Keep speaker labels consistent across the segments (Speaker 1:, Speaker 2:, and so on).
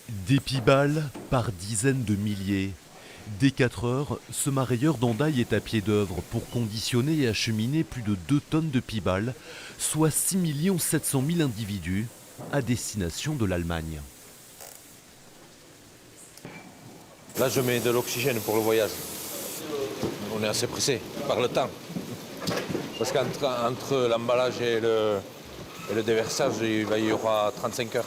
Speaker 1: Des pibales par dizaines de milliers. Dès 4 heures, ce marailleur d'Andaille est à pied d'œuvre pour conditionner et acheminer plus de 2 tonnes de pibales, soit 6 700 000 individus, à destination de l'Allemagne.
Speaker 2: Là, je mets de l'oxygène pour le voyage. On est assez pressé par le temps. Parce qu'entre l'emballage et le déversage, il y aura 35 heures.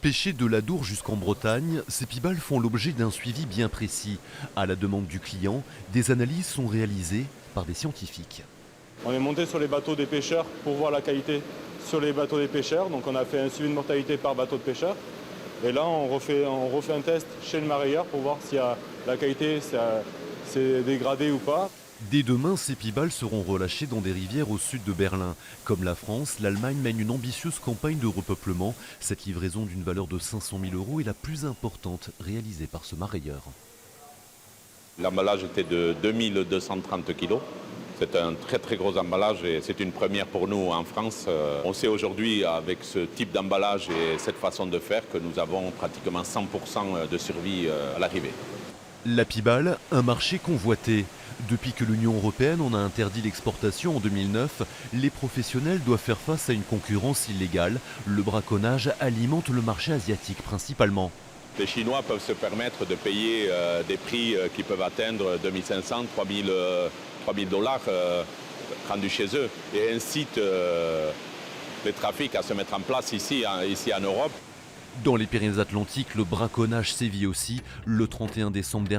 Speaker 1: Pêchés de l'Adour jusqu'en Bretagne, ces pibales font l'objet d'un suivi bien précis. À la demande du client, des analyses sont réalisées par des scientifiques.
Speaker 3: On est monté sur les bateaux des pêcheurs pour voir la qualité sur les bateaux des pêcheurs. Donc on a fait un suivi de mortalité par bateau de pêcheur. Et là, on refait un test chez le marailleur pour voir si la qualité s'est dégradée ou pas.
Speaker 1: Dès demain, ces pibales seront relâchées dans des rivières au sud de Berlin. Comme la France, l'Allemagne mène une ambitieuse campagne de repeuplement. Cette livraison d'une valeur de 500 000 € est la plus importante réalisée par ce marailleur.
Speaker 4: L'emballage était de 2230 kg. C'est un très très gros emballage et c'est une première pour nous en France. On sait aujourd'hui avec ce type d'emballage et cette façon de faire que nous avons pratiquement 100% de survie à l'arrivée.
Speaker 1: La pibale, un marché convoité. Depuis que l'Union européenne en a interdit l'exportation en 2009, les professionnels doivent faire face à une concurrence illégale. Le braconnage alimente le marché asiatique principalement.
Speaker 4: Les Chinois peuvent se permettre de payer des prix qui peuvent atteindre 2500, 3000 dollars rendus chez eux et incitent les trafics à se mettre en place ici en Europe.
Speaker 1: Dans les Pyrénées-Atlantiques, le braconnage sévit aussi. Le 31 décembre dernier,